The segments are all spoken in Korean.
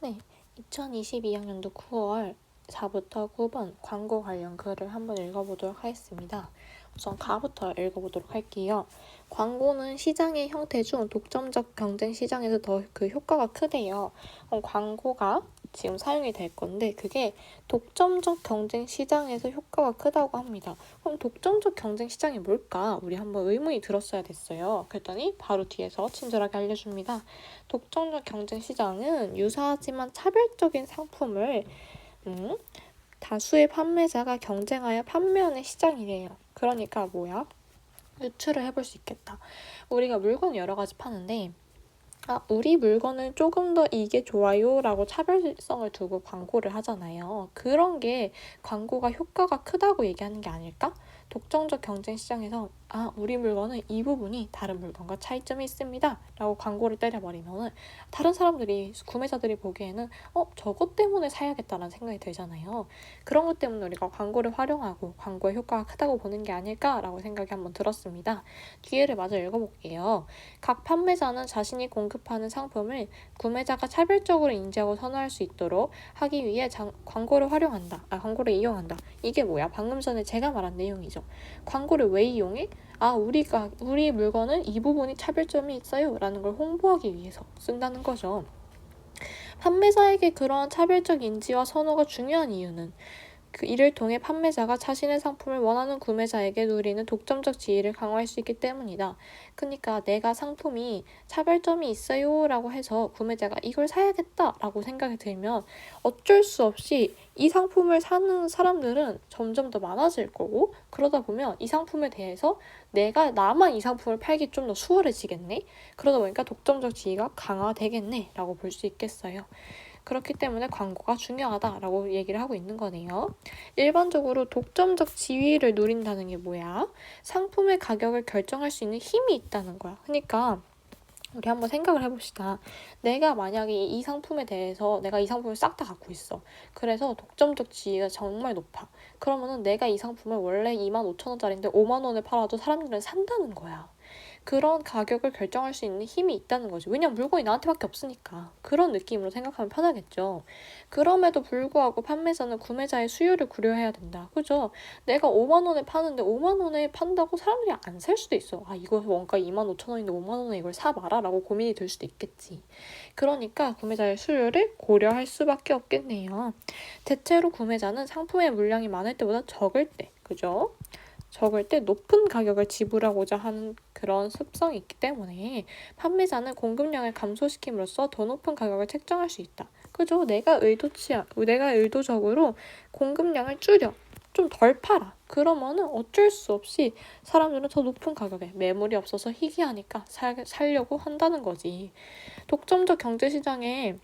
네, 2022학년도 9월 4부터 9번 광고 관련 글을 한번 읽어보도록 하겠습니다. 우선 가부터 읽어보도록 할게요. 광고는 시장의 형태 중 독점적 경쟁 시장에서 더 그 효과가 크대요. 광고가 지금 사용이 될 건데 그게 독점적 경쟁 시장에서 효과가 크다고 합니다. 그럼 독점적 경쟁 시장이 뭘까? 우리 한번 의문이 들었어야 됐어요. 그랬더니 바로 뒤에서 친절하게 알려줍니다. 독점적 경쟁 시장은 유사하지만 차별적인 상품을 다수의 판매자가 경쟁하여 판매하는 시장이래요. 그러니까 뭐야? 유추를 해볼 수 있겠다. 우리가 물건 여러 가지 파는데 우리 물건은 조금 더 이게 좋아요 라고 차별성을 두고 광고를 하잖아요. 그런 게 광고가 효과가 크다고 얘기하는 게 아닐까? 독점적 경쟁 시장에서 우리 물건은 이 부분이 다른 물건과 차이점이 있습니다 라고 광고를 때려버리면 다른 사람들이 구매자들이 보기에는 저것 때문에 사야겠다라는 생각이 들잖아요. 그런 것 때문에 우리가 광고를 활용하고 광고의 효과가 크다고 보는 게 아닐까라고 생각이 한번 들었습니다. 뒤에를 마저 읽어볼게요. 각 판매자는 자신이 공급하는 상품을 구매자가 차별적으로 인지하고 선호할 수 있도록 하기 위해 광고를 광고를 이용한다. 이게 뭐야? 방금 전에 제가 말한 내용이죠. 광고를 왜 이용해? 우리 물건은 이 부분이 차별점이 있어요 라는 걸 홍보하기 위해서 쓴다는 거죠. 판매자에게 그러한 차별적 인지와 선호가 중요한 이유는 이를 통해 판매자가 자신의 상품을 원하는 구매자에게 누리는 독점적 지위를 강화할 수 있기 때문이다. 그러니까 내가 상품이 차별점이 있어요 라고 해서 구매자가 이걸 사야겠다 라고 생각이 들면 어쩔 수 없이 이 상품을 사는 사람들은 점점 더 많아질 거고, 그러다 보면 이 상품에 대해서 나만 이 상품을 팔기 좀 더 수월해지겠네? 그러다 보니까 독점적 지위가 강화되겠네 라고 볼 수 있겠어요. 그렇기 때문에 광고가 중요하다라고 얘기를 하고 있는 거네요. 일반적으로 독점적 지위를 누린다는 게 뭐야? 상품의 가격을 결정할 수 있는 힘이 있다는 거야. 그러니까 우리 한번 생각을 해봅시다. 내가 만약에 이 상품에 대해서 내가 이 상품을 싹 다 갖고 있어. 그래서 독점적 지위가 정말 높아. 그러면은 내가 이 상품을 원래 25,000원짜리인데 5만원에 팔아도 사람들은 산다는 거야. 그런 가격을 결정할 수 있는 힘이 있다는 거죠. 왜냐면 물건이 나한테밖에 없으니까. 그런 느낌으로 생각하면 편하겠죠. 그럼에도 불구하고 판매자는 구매자의 수요를 고려해야 된다. 그죠? 내가 5만 원에 파는데 5만 원에 판다고 사람들이 안 살 수도 있어. 이거 원가 25,000원인데 5만 원에 이걸 사봐라 라고 고민이 들 수도 있겠지. 그러니까 구매자의 수요를 고려할 수밖에 없겠네요. 대체로 구매자는 상품의 물량이 많을 때보다 적을 때, 그죠? 적을 때 높은 가격을 지불하고자 하는 그런 습성이 있기 때문에 판매자는 공급량을 감소시킴으로써 더 높은 가격을 책정할 수 있다. 그죠? 내가 의도적으로 공급량을 줄여. 좀 덜 팔아. 그러면은 어쩔 수 없이 사람들은 더 높은 가격에 매물이 없어서 희귀하니까 살려고 한다는 거지. 독점적 경제시장에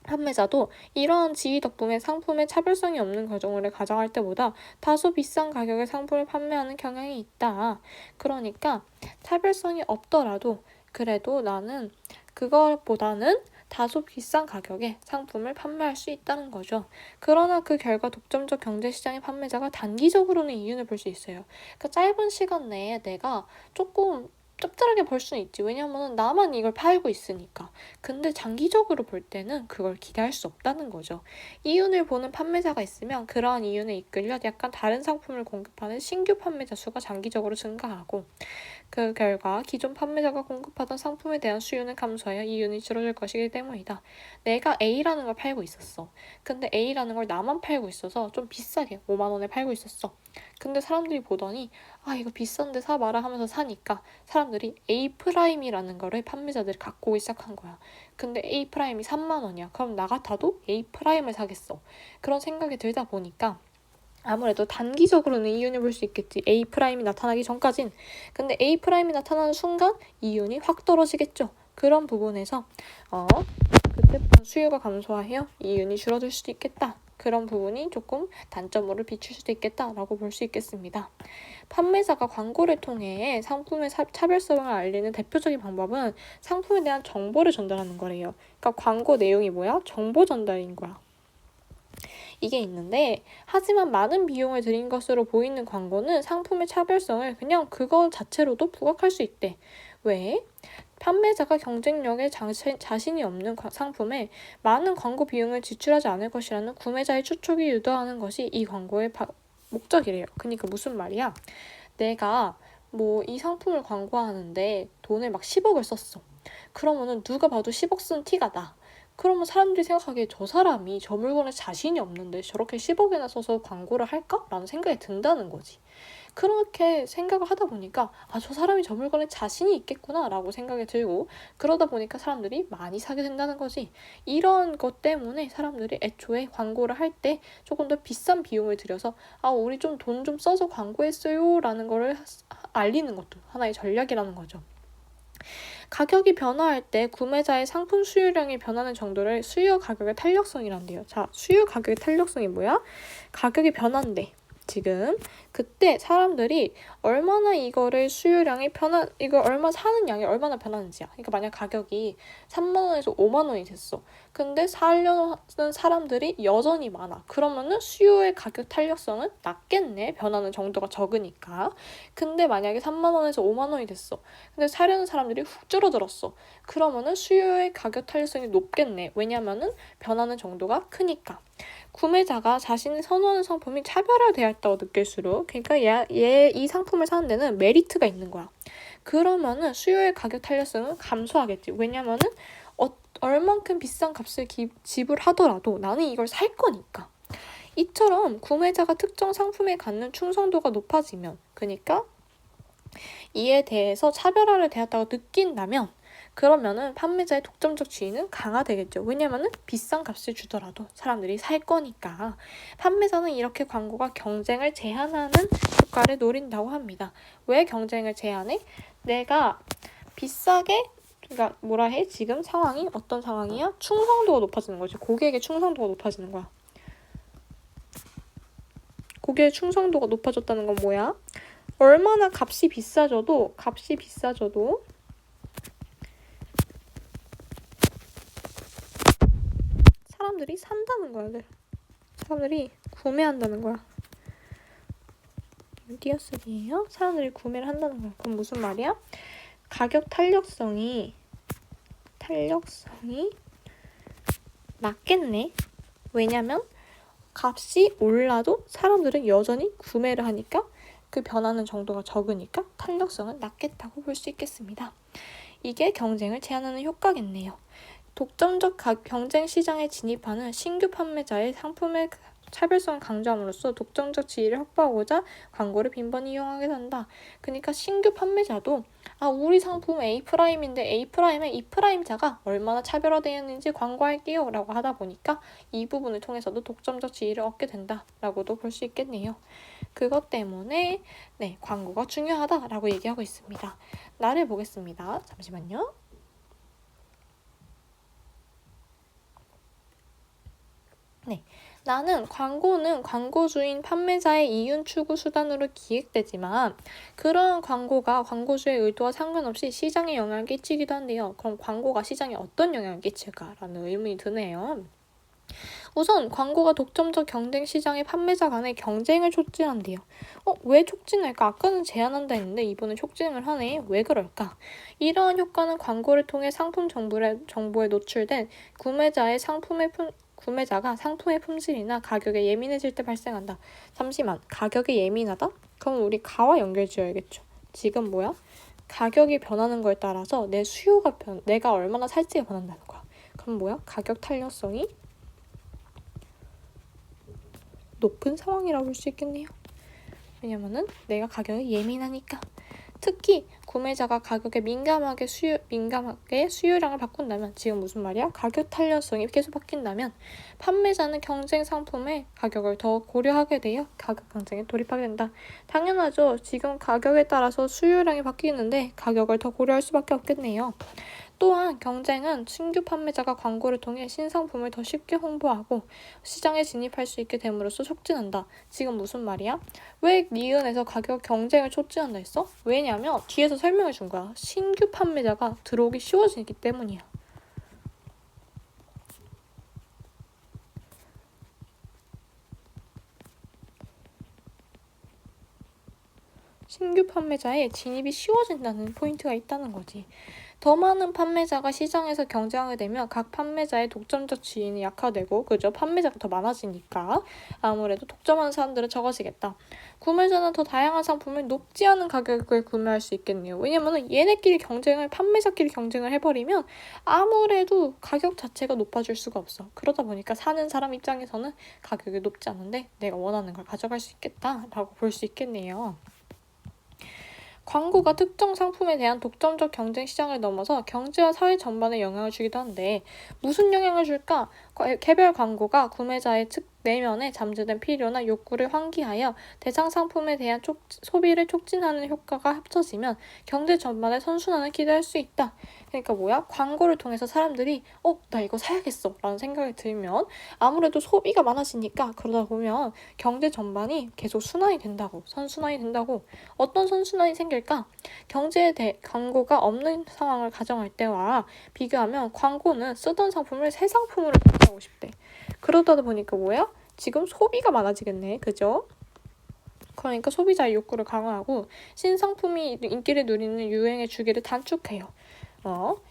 판매자도 이러한 지위 덕분에 상품의 차별성이 없는 경우를 가정할 때보다 다소 비싼 가격의 상품을 판매하는 경향이 있다. 그러니까 차별성이 없더라도 그래도 나는 그것보다는 다소 비싼 가격에 상품을 판매할 수 있다는 거죠. 그러나 그 결과 독점적 경제시장의 판매자가 단기적으로는 이윤을 볼 수 있어요. 그러니까 짧은 시간 내에 내가 조금 짭짤하게 벌 수는 있지. 왜냐면 나만 이걸 팔고 있으니까. 근데 장기적으로 볼 때는 그걸 기대할 수 없다는 거죠. 이윤을 보는 판매자가 있으면 그러한 이윤에 이끌려 약간 다른 상품을 공급하는 신규 판매자 수가 장기적으로 증가하고, 그 결과 기존 판매자가 공급하던 상품에 대한 수요는 감소하여 이윤이 줄어들 것이기 때문이다. 내가 A라는 걸 팔고 있었어. 근데 A라는 걸 나만 팔고 있어서 좀 비싸게 5만 원에 팔고 있었어. 근데 사람들이 보더니 이거 비싼데 사봐라 하면서 사니까 사람들이 A 프라임이라는 거를 판매자들이 갖고 오기 시작한 거야. 근데 A 프라임이 3만 원이야. 그럼 나 같아도 A 프라임을 사겠어. 그런 생각이 들다 보니까 아무래도 단기적으로는 이윤을 볼 수 있겠지. A 프라임이 나타나기 전까진. 근데 A 프라임이 나타나는 순간 이윤이 확 떨어지겠죠. 그런 부분에서 그때부터 수요가 감소하여 이윤이 줄어들 수도 있겠다. 그런 부분이 조금 단점으로 비출 수도 있겠다라고 볼 수 있겠습니다. 판매자가 광고를 통해 상품의 차별성을 알리는 대표적인 방법은 상품에 대한 정보를 전달하는 거래요. 그러니까 광고 내용이 뭐야? 정보 전달인 거야. 이게 있는데, 하지만 많은 비용을 들인 것으로 보이는 광고는 상품의 차별성을 그냥 그거 자체로도 부각할 수 있대. 왜? 판매자가 경쟁력에 자신이 없는 상품에 많은 광고 비용을 지출하지 않을 것이라는 구매자의 추측이 유도하는 것이 이 광고의 목적이래요. 그러니까 무슨 말이야? 내가 뭐 이 상품을 광고하는데 돈을 막 10억을 썼어. 그러면은 누가 봐도 10억 쓴 티가 나. 그러면 사람들이 생각하기에 저 사람이 저 물건에 자신이 없는데 저렇게 10억이나 써서 광고를 할까? 라는 생각이 든다는 거지. 그렇게 생각을 하다 보니까 아, 저 사람이 저 물건에 자신이 있겠구나 라고 생각이 들고 그러다 보니까 사람들이 많이 사게 된다는 거지. 이런 것 때문에 사람들이 애초에 광고를 할 때 조금 더 비싼 비용을 들여서 아, 우리 좀 돈 좀 써서 광고했어요 라는 거를 알리는 것도 하나의 전략이라는 거죠. 가격이 변화할 때 구매자의 상품 수요량이 변하는 정도를 수요 가격의 탄력성이란대요. 자, 수요 가격의 탄력성이 뭐야? 가격이 변한대. 지금 그때 사람들이 얼마나 이거를 수요량이 이거 얼마 사는 양이 얼마나 변하는지야. 그러니까 만약 가격이 3만 원에서 5만 원이 됐어. 근데 사려는 사람들이 여전히 많아. 그러면은 수요의 가격 탄력성은 낮겠네. 변하는 정도가 적으니까. 근데 만약에 3만 원에서 5만 원이 됐어. 근데 사려는 사람들이 훅 줄어들었어. 그러면은 수요의 가격 탄력성이 높겠네. 왜냐면은 변하는 정도가 크니까. 구매자가 자신이 선호하는 상품이 차별화되어 있다고 느낄수록 그러니까 이 상품을 사는 데는 메리트가 있는 거야. 그러면은 수요의 가격 탄력성은 감소하겠지. 왜냐면은 얼만큼 비싼 값을 지불하더라도 나는 이걸 살 거니까. 이처럼 구매자가 특정 상품에 갖는 충성도가 높아지면 그러니까 이에 대해서 차별화를 되었다고 느낀다면 그러면은 판매자의 독점적 지위는 강화되겠죠. 왜냐면은 비싼 값을 주더라도 사람들이 살 거니까. 판매자는 이렇게 광고가 경쟁을 제한하는 효과를 노린다고 합니다. 왜 경쟁을 제한해? 내가 비싸게 그러니까 뭐라 해? 지금 상황이 어떤 상황이야? 충성도가 높아지는 거지. 고객의 충성도가 높아지는 거야. 고객의 충성도가 높아졌다는 건 뭐야? 얼마나 값이 비싸져도 사람들이 산다는 거야. 사람들이 구매한다는 거야. 띄어쓰기예요. 사람들이 구매를 한다는 거야. 그럼 무슨 말이야? 가격 탄력성이 낮겠네. 왜냐면 값이 올라도 사람들은 여전히 구매를 하니까 그 변하는 정도가 적으니까 탄력성은 낮겠다고 볼 수 있겠습니다. 이게 경쟁을 제한하는 효과겠네요. 독점적 경쟁 시장에 진입하는 신규 판매자의 상품의 차별성을 강조함으로써 독점적 지위를 확보하고자 광고를 빈번히 이용하게 된다. 그러니까 신규 판매자도 아, 우리 상품 A'인데 A'의 E'자가 얼마나 차별화되었는지 광고할게요 라고 하다 보니까 이 부분을 통해서도 독점적 지위를 얻게 된다라고도 볼 수 있겠네요. 그것 때문에 네, 광고가 중요하다라고 얘기하고 있습니다. 나를 보겠습니다. 잠시만요. 네, 나는 광고는 광고주인 판매자의 이윤 추구 수단으로 기획되지만 그런 광고가 광고주의 의도와 상관없이 시장에 영향을 끼치기도 한데요. 그럼 광고가 시장에 어떤 영향을 끼칠까라는 의문이 드네요. 우선 광고가 독점적 경쟁 시장의 판매자 간의 경쟁을 촉진한대요. 왜 촉진할까? 아까는 제한한다 했는데 이번엔 촉진을 하네. 왜 그럴까? 이러한 효과는 광고를 통해 상품 정보에 노출된 구매자가 상품의 품질이나 가격에 예민해질 때 발생한다. 잠시만, 가격에 예민하다? 그럼 우리 가와 연결 지어야겠죠. 지금 뭐야? 가격이 변하는 거에 따라서 내가 얼마나 살지가 변한다는 거야. 그럼 뭐야? 가격 탄력성이 높은 상황이라고 볼 수 있겠네요. 왜냐면은 내가 가격에 예민하니까. 특히 구매자가 가격에 민감하게 수요량을 바꾼다면 지금 무슨 말이야? 가격 탄력성이 계속 바뀐다면 판매자는 경쟁 상품의 가격을 더 고려하게 되어 가격 경쟁에 돌입하게 된다. 당연하죠. 지금 가격에 따라서 수요량이 바뀌는데 가격을 더 고려할 수밖에 없겠네요. 또한 경쟁은 신규 판매자가 광고를 통해 신상품을 더 쉽게 홍보하고 시장에 진입할 수 있게 됨으로써 촉진한다. 지금 무슨 말이야? 왜 니은에서 가격 경쟁을 촉진한다 했어? 왜냐면 뒤에서 설명해 준 거야. 신규 판매자가 들어오기 쉬워지기 때문이야. 신규 판매자의 진입이 쉬워진다는 포인트가 있다는 거지. 더 많은 판매자가 시장에서 경쟁하게 되면 각 판매자의 독점적 지위는 약화되고, 그죠? 판매자가 더 많아지니까 아무래도 독점하는 사람들은 적어지겠다. 구매자는 더 다양한 상품을 높지 않은 가격에 구매할 수 있겠네요. 왜냐면 얘네끼리 판매자끼리 경쟁을 해버리면 아무래도 가격 자체가 높아질 수가 없어. 그러다 보니까 사는 사람 입장에서는 가격이 높지 않은데 내가 원하는 걸 가져갈 수 있겠다라고 볼 수 있겠네요. 광고가 특정 상품에 대한 독점적 경쟁 시장을 넘어서 경제와 사회 전반에 영향을 주기도 한데, 무슨 영향을 줄까? 개별 광고가 구매자의 내면에 잠재된 필요나 욕구를 환기하여 대상 상품에 대한 소비를 촉진하는 효과가 합쳐지면 경제 전반의 선순환을 기대할 수 있다. 그러니까 뭐야? 광고를 통해서 사람들이 나 이거 사야겠어 라는 생각이 들면 아무래도 소비가 많아지니까, 그러다 보면 경제 전반이 계속 순환이 된다고, 선순환이 된다고. 어떤 선순환이 생길까? 경제에 대해 광고가 없는 상황을 가정할 때와 비교하면 광고는 쓰던 상품을 새 상품으로 변경하고 싶대. 그러다 보니까 뭐야? 지금 소비가 많아지겠네. 그죠? 그러니까 소비자의 욕구를 강화하고 신상품이 인기를 누리는 유행의 주기를 단축해요.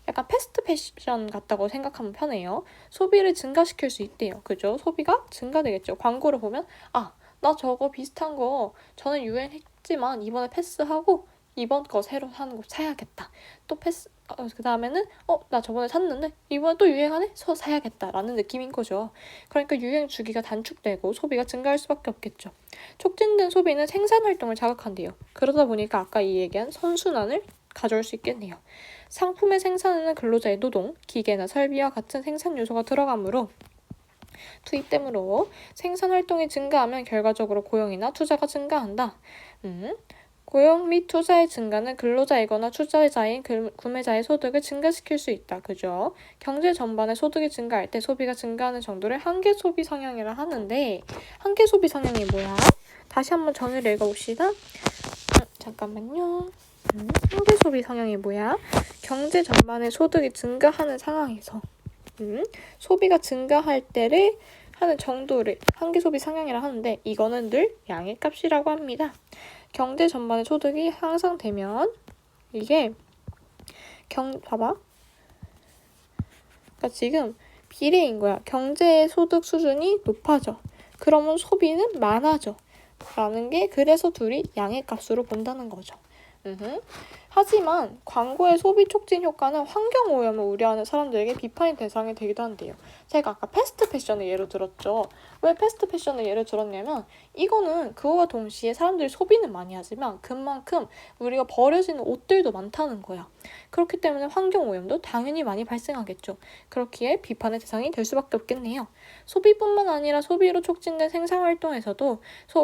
약간 패스트 패션 같다고 생각하면 편해요. 소비를 증가시킬 수 있대요. 그죠? 소비가 증가되겠죠. 광고를 보면 나 저거 비슷한 거 전에 유행했지만 이번에 패스하고 이번 거 새로 사는 거 사야겠다. 또 패스 그 다음에는 나 저번에 샀는데 이번에 또 유행하네? 사야겠다 라는 느낌인 거죠. 그러니까 유행 주기가 단축되고 소비가 증가할 수밖에 없겠죠. 촉진된 소비는 생산활동을 자극한대요. 그러다 보니까 아까 이 얘기한 선순환을 가져올 수 있겠네요. 상품의 생산에는 근로자의 노동, 기계나 설비와 같은 생산 요소가 들어가므로 투입되므로 생산활동이 증가하면 결과적으로 고용이나 투자가 증가한다. 고용 및 투자의 증가는 근로자이거나 투자자인 구매자의 소득을 증가시킬 수 있다. 그죠? 경제 전반의 소득이 증가할 때 소비가 증가하는 정도를 한계 소비 성향이라 하는데, 한계 소비 성향이 뭐야? 다시 한번 정의를 읽어봅시다. 잠깐만요. 한계 소비 성향이 뭐야? 경제 전반의 소득이 증가하는 상황에서 소비가 증가할 때를 하는 정도를 한계 소비 성향이라 하는데, 이거는 늘 양의 값이라고 합니다. 경제 전반의 소득이 향상되면 이게 봐봐. 그러니까 지금 비례인 거야. 경제의 소득 수준이 높아져. 그러면 소비는 많아져. 라는 게, 그래서 둘이 양의 값으로 본다는 거죠. 하지만 광고의 소비 촉진 효과는 환경 오염을 우려하는 사람들에게 비판의 대상이 되기도 한대요. 제가 아까 패스트 패션을 예로 들었죠. 왜 패스트 패션을 예로 들었냐면, 이거는 그거와 동시에 사람들이 소비는 많이 하지만 그만큼 우리가 버려지는 옷들도 많다는 거야. 그렇기 때문에 환경 오염도 당연히 많이 발생하겠죠. 그렇기에 비판의 대상이 될 수밖에 없겠네요. 소비뿐만 아니라 소비로 촉진된 생산활동에서도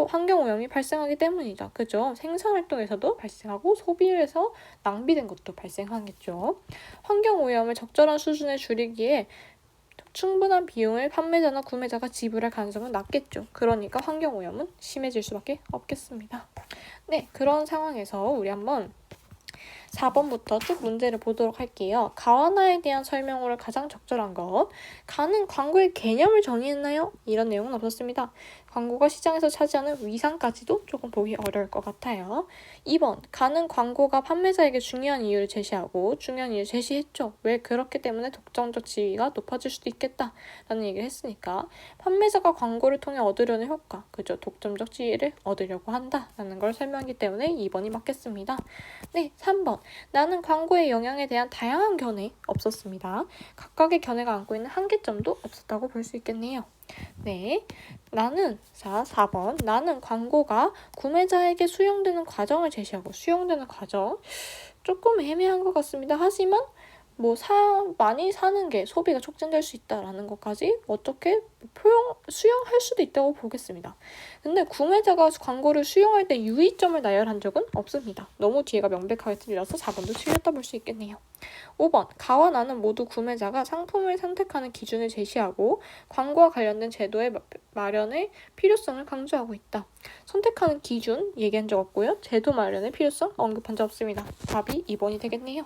환경 오염이 발생하기 때문이다. 그죠? 생산활동에서도 발생하고 소비에서 낭비된 것도 발생하겠죠. 환경 오염을 적절한 수준에 줄이기에 충분한 비용을 판매자나 구매자가 지불할 가능성은 낮겠죠. 그러니까 환경 오염은 심해질 수밖에 없겠습니다. 네, 그런 상황에서 우리 한번 4번부터 쭉 문제를 보도록 할게요. 가와나에 대한 설명으로 가장 적절한 것. 가는 광고의 개념을 정의했나요? 이런 내용은 없었습니다. 광고가 시장에서 차지하는 위상까지도 조금 보기 어려울 것 같아요. 2번, 가는 광고가 판매자에게 중요한 이유를 제시했죠. 왜? 그렇기 때문에 독점적 지위가 높아질 수도 있겠다라는 얘기를 했으니까 판매자가 광고를 통해 얻으려는 효과, 그죠? 독점적 지위를 얻으려고 한다라는 걸 설명하기 때문에 2번이 맞겠습니다. 네, 3번. 나는 광고의 영향에 대한 다양한 견해 없었습니다. 각각의 견해가 안고 있는 한계점도 없었다고 볼 수 있겠네요. 네, 4번. 나는 광고가 구매자에게 수용되는 과정을 제시하고, 수용되는 과정 조금 애매한 것 같습니다. 하지만 많이 사는 게 소비가 촉진될 수 있다라는 것까지 어떻게 수용할 수도 있다고 보겠습니다. 근데 구매자가 광고를 수용할 때 유의점을 나열한 적은 없습니다. 너무 뒤에가 명백하게 틀려서 4번도 틀렸다 볼 수 있겠네요. 5번, 가와 나는 모두 구매자가 상품을 선택하는 기준을 제시하고 광고와 관련된 제도의 마련의 필요성을 강조하고 있다. 선택하는 기준 얘기한 적 없고요. 제도 마련의 필요성 언급한 적 없습니다. 답이 2번이 되겠네요.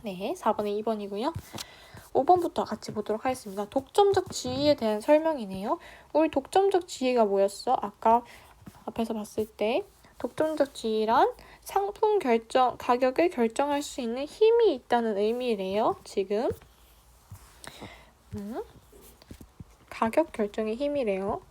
네, 4번에 2번이고요. 5번부터 같이 보도록 하겠습니다. 독점적 지위에 대한 설명이네요. 우리 독점적 지위가 뭐였어? 아까 앞에서 봤을 때 독점적 지위란 상품 가격을 결정할 수 있는 힘이 있다는 의미래요. 지금 가격 결정의 힘이래요.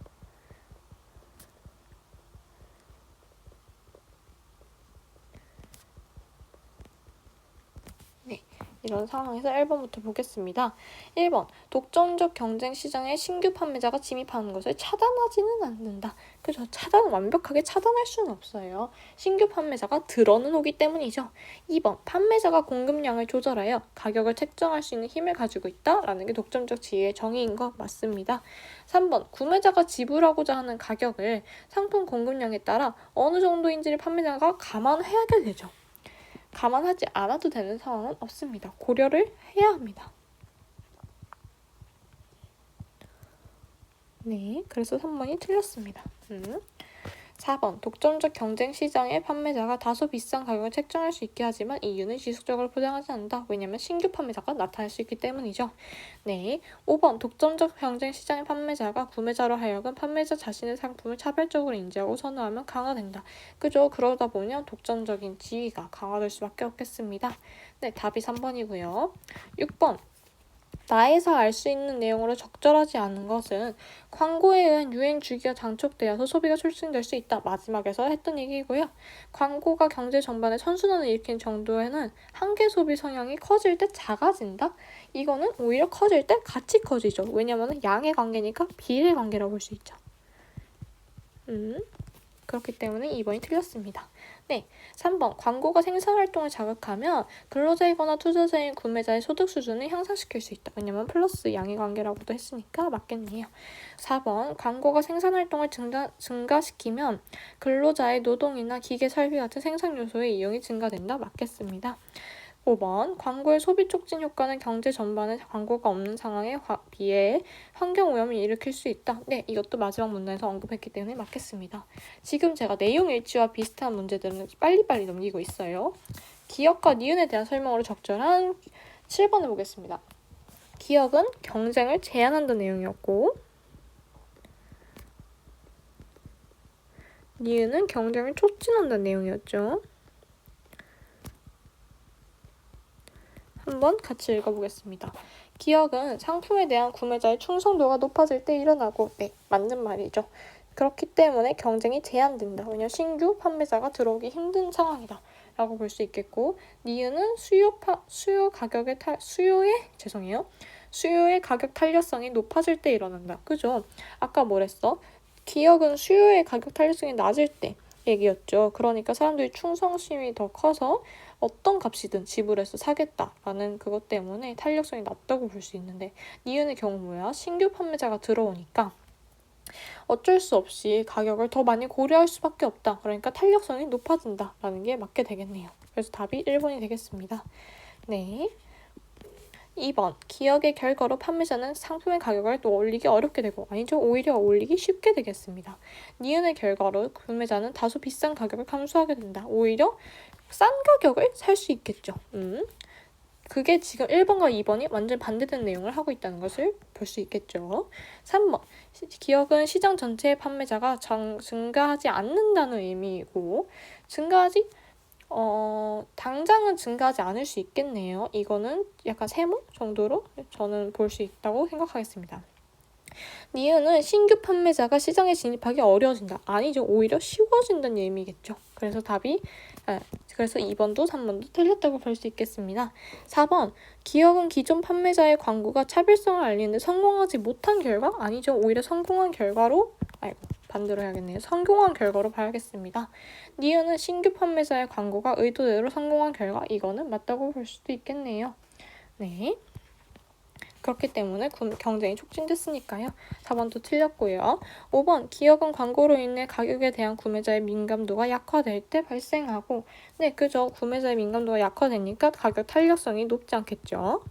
이런 상황에서 1번부터 보겠습니다. 1번, 독점적 경쟁 시장에 신규 판매자가 진입하는 것을 차단하지는 않는다. 그죠? 완벽하게 차단할 수는 없어요. 신규 판매자가 들어는 오기 때문이죠. 2번, 판매자가 공급량을 조절하여 가격을 책정할 수 있는 힘을 가지고 있다라는 게 독점적 지위의 정의인 것 맞습니다. 3번, 구매자가 지불하고자 하는 가격을 상품 공급량에 따라 어느 정도인지를 판매자가 감안해야 되죠. 감안하지 않아도 되는 상황은 없습니다. 고려를 해야 합니다. 네, 그래서 3번이 틀렸습니다. 4번, 독점적 경쟁 시장의 판매자가 다소 비싼 가격을 책정할 수 있게 하지만 이유는 지속적으로 보장하지 않는다. 왜냐하면 신규 판매자가 나타날 수 있기 때문이죠. 네, 5번, 독점적 경쟁 시장의 판매자가 구매자로 하여금 판매자 자신의 상품을 차별적으로 인지하고 선호하면 강화된다. 그죠? 그러다 보면 독점적인 지위가 강화될 수밖에 없겠습니다. 네, 답이 3번이고요. 6번, 나에서 알 수 있는 내용으로 적절하지 않은 것은 광고에 의한 유행 주기가 장촉되어서 소비가 촉진될 수 있다. 마지막에서 했던 얘기고요. 광고가 경제 전반에 선순환을 일으키는 정도에는 한계 소비 성향이 커질 때 작아진다? 이거는 오히려 커질 때 같이 커지죠. 왜냐하면 양의 관계니까 비례 관계라고 볼 수 있죠. 그렇기 때문에 2번이 틀렸습니다. 네, 3번. 광고가 생산활동을 자극하면 근로자이거나 투자자인 구매자의 소득 수준을 향상시킬 수 있다. 왜냐면 플러스 양의 관계라고도 했으니까 맞겠네요. 4번. 광고가 생산활동을 증가시키면 근로자의 노동이나 기계 설비 같은 생산 요소의 이용이 증가된다. 맞겠습니다. 5번. 광고의 소비 촉진 효과는 경제 전반에 광고가 없는 상황에 비해 환경오염을 일으킬 수 있다. 네, 이것도 마지막 문단에서 언급했기 때문에 맞겠습니다. 지금 제가 내용 일치와 비슷한 문제들은 빨리빨리 넘기고 있어요. 기억과 니은에 대한 설명으로 적절한 7번을 보겠습니다. 기억은 경쟁을 제한한다는 내용이었고 니은은 경쟁을 촉진한다는 내용이었죠. 한번 같이 읽어보겠습니다. 기억은 상품에 대한 구매자의 충성도가 높아질 때 일어나고 네, 맞는 말이죠. 그렇기 때문에 경쟁이 제한된다. 왜냐하면 신규 판매자가 들어오기 힘든 상황이다. 라고 볼 수 있겠고 니은은 수요의 가격 탄력성이 높아질 때 일어난다. 그죠? 아까 뭐랬어? 기억은 수요의 가격 탄력성이 낮을 때 얘기였죠. 그러니까 사람들이 충성심이 더 커서 어떤 값이든 지불해서 사겠다라는 그것 때문에 탄력성이 낮다고 볼 수 있는데 니은의 경우 뭐야? 신규 판매자가 들어오니까 어쩔 수 없이 가격을 더 많이 고려할 수밖에 없다. 그러니까 탄력성이 높아진다라는 게 맞게 되겠네요. 그래서 답이 1번이 되겠습니다. 네. 2번. 기억의 결과로 판매자는 상품의 가격을 또 올리기 어렵게 되고 아니죠. 오히려 올리기 쉽게 되겠습니다. 니은의 결과로 구매자는 다소 비싼 가격을 감수하게 된다. 오히려 싼 가격을 살 수 있겠죠. 그게 지금 1번과 2번이 완전 반대된 내용을 하고 있다는 것을 볼 수 있겠죠. 3번. 기억은 시장 전체의 판매자가 증가하지 않는다는 의미이고 당장은 증가하지 않을 수 있겠네요. 이거는 약간 세모 정도로 저는 볼 수 있다고 생각하겠습니다. 니은은 신규 판매자가 시장에 진입하기 어려워진다. 아니죠. 오히려 쉬워진다는 의미겠죠. 그래서 2번도 3번도 틀렸다고 볼 수 있겠습니다. 4번. 기억은 기존 판매자의 광고가 차별성을 알리는데 성공하지 못한 결과? 아니죠. 오히려 성공한 결과로 반대로 해야겠네요. 성공한 결과로 봐야겠습니다. 니은은 신규 판매자의 광고가 의도대로 성공한 결과? 이거는 맞다고 볼 수도 있겠네요. 네. 그렇기 때문에 경쟁이 촉진됐으니까요. 4번도 틀렸고요. 5번. 기억은 광고로 인해 가격에 대한 구매자의 민감도가 약화될 때 발생하고 네, 그죠. 구매자의 민감도가 약화되니까 가격 탄력성이 높지 않겠죠.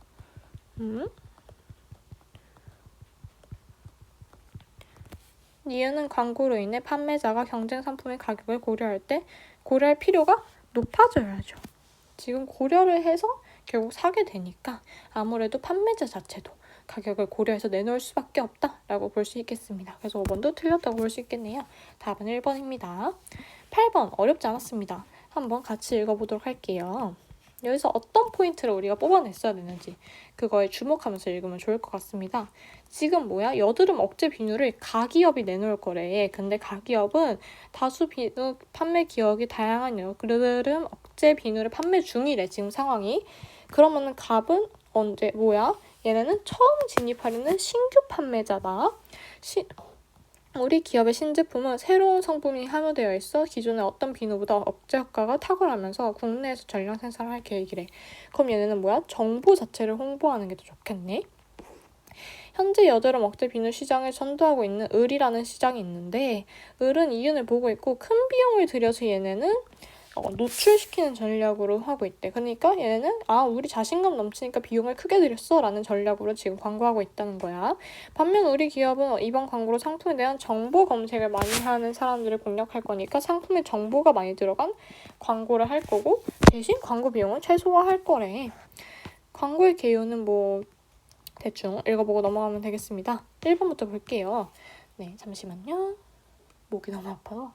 니은은 광고로 인해 판매자가 경쟁 상품의 가격을 고려할 필요가 높아져야죠. 지금 고려를 해서 결국 사게 되니까 아무래도 판매자 자체도 가격을 고려해서 내놓을 수밖에 없다라고 볼 수 있겠습니다. 그래서 5번도 틀렸다고 볼 수 있겠네요. 답은 1번입니다. 8번 어렵지 않았습니다. 한번 같이 읽어보도록 할게요. 여기서 어떤 포인트를 우리가 뽑아냈어야 되는지 그거에 주목하면서 읽으면 좋을 것 같습니다. 지금 뭐야? 여드름 억제 비누를 가기업이 내놓을 거래. 근데 가기업은 다수 비누 판매 기업이 다양한 여드름 억제 비누를 판매 중이래. 지금 상황이. 그러면은 갑은 언제 뭐야? 얘네는 처음 진입하려는 신규 판매자다. 우리 기업의 신제품은 새로운 성분이 함유되어 있어 기존의 어떤 비누보다 억제 효과가 탁월하면서 국내에서 전량 생산을 할 계획이래. 그럼 얘네는 뭐야? 정보 자체를 홍보하는 게 더 좋겠네. 현재 여드름 억제 비누 시장을 선도하고 있는 을이라는 시장이 있는데 을은 이윤을 보고 있고 큰 비용을 들여서 얘네는 노출시키는 전략으로 하고 있대. 그러니까 얘네는 우리 자신감 넘치니까 비용을 크게 들였어 라는 전략으로 지금 광고하고 있다는 거야. 반면 우리 기업은 이번 광고로 상품에 대한 정보 검색을 많이 하는 사람들을 공략할 거니까 상품에 정보가 많이 들어간 광고를 할 거고 대신 광고 비용을 최소화할 거래. 광고의 개요는 뭐 대충 읽어보고 넘어가면 되겠습니다. 1번부터 볼게요. 네, 잠시만요. 목이 너무 아파요.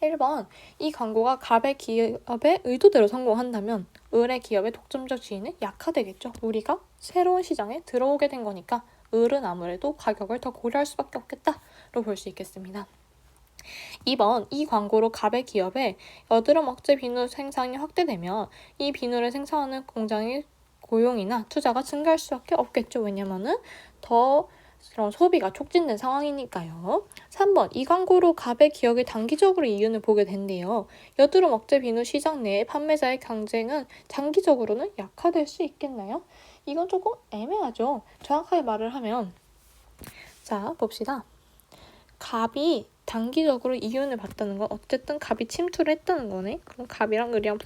1번, 이 광고가 갑의 기업의 의도대로 성공한다면 을의 기업의 독점적 지위는 약화되겠죠. 우리가 새로운 시장에 들어오게 된 거니까 을은 아무래도 가격을 더 고려할 수밖에 없겠다로 볼 수 있겠습니다. 2번, 이 광고로 갑의 기업의 여드름 억제 비누 생산이 확대되면 이 비누를 생산하는 공장의 고용이나 투자가 증가할 수밖에 없겠죠. 왜냐면은 더 그런 소비가 촉진된 상황이니까요. 3번, 이 광고로 갑의 기업이 단기적으로 이윤을 보게 된대요. 여드름 억제 비누 시장 내의 판매자의 경쟁은 장기적으로는 약화될 수 있겠나요? 이건 조금 애매하죠. 정확하게 말을 하면 자, 봅시다. 갑이 단기적으로 이윤을 봤다는 건 어쨌든 갑이 침투를 했다는 거네. 그럼 갑이랑 을이랑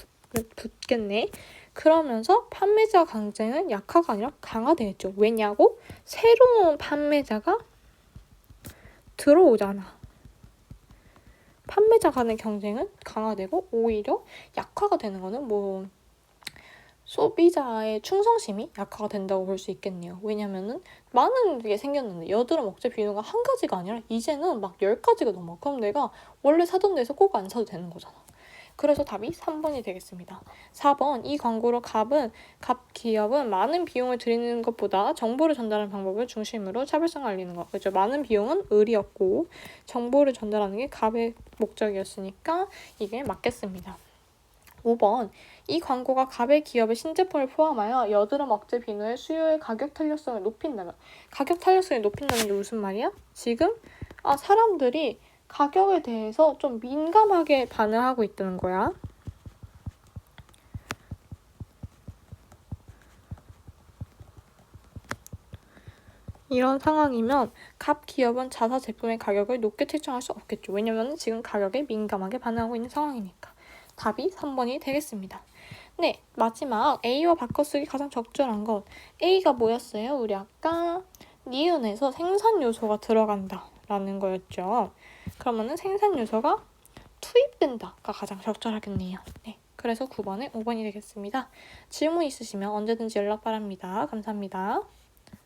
붙겠네. 그러면서 판매자 경쟁은 약화가 아니라 강화되겠죠. 왜냐고? 새로운 판매자가 들어오잖아. 판매자 간의 경쟁은 강화되고 오히려 약화가 되는 거는 뭐 소비자의 충성심이 약화가 된다고 볼 수 있겠네요. 왜냐면은 많은 게 생겼는데 여드름 억제 비누가 한 가지가 아니라 이제는 막 10가지가 넘어. 그럼 내가 원래 사던 데서 꼭 안 사도 되는 거잖아. 그래서 답이 3번이 되겠습니다. 4번, 이 광고로 갑 기업은 많은 비용을 들이는 것보다 정보를 전달하는 방법을 중심으로 차별성을 알리는 거. 그렇죠? 많은 비용은 을이었고 정보를 전달하는 게 갑의 목적이었으니까 이게 맞겠습니다. 5번, 이 광고가 갑의 기업의 신제품을 포함하여 여드름 억제 비누의 수요의 가격 탄력성을 높인다면 가격 탄력성을 높인다는 게 무슨 말이야? 지금 사람들이 가격에 대해서 좀 민감하게 반응하고 있다는 거야. 이런 상황이면 갑 기업은 자사 제품의 가격을 높게 책정할 수 없겠죠. 왜냐면 지금 가격에 민감하게 반응하고 있는 상황이니까. 답이 3번이 되겠습니다. 네, 마지막 A와 바꿔쓰기 가장 적절한 것. A가 뭐였어요? 우리 아까 니은에서 생산 요소가 들어간다 라는 거였죠. 그러면은 생산 요소가 투입된다가 가장 적절하겠네요. 네, 그래서 9번에 5번이 되겠습니다. 질문 있으시면 언제든지 연락 바랍니다. 감사합니다.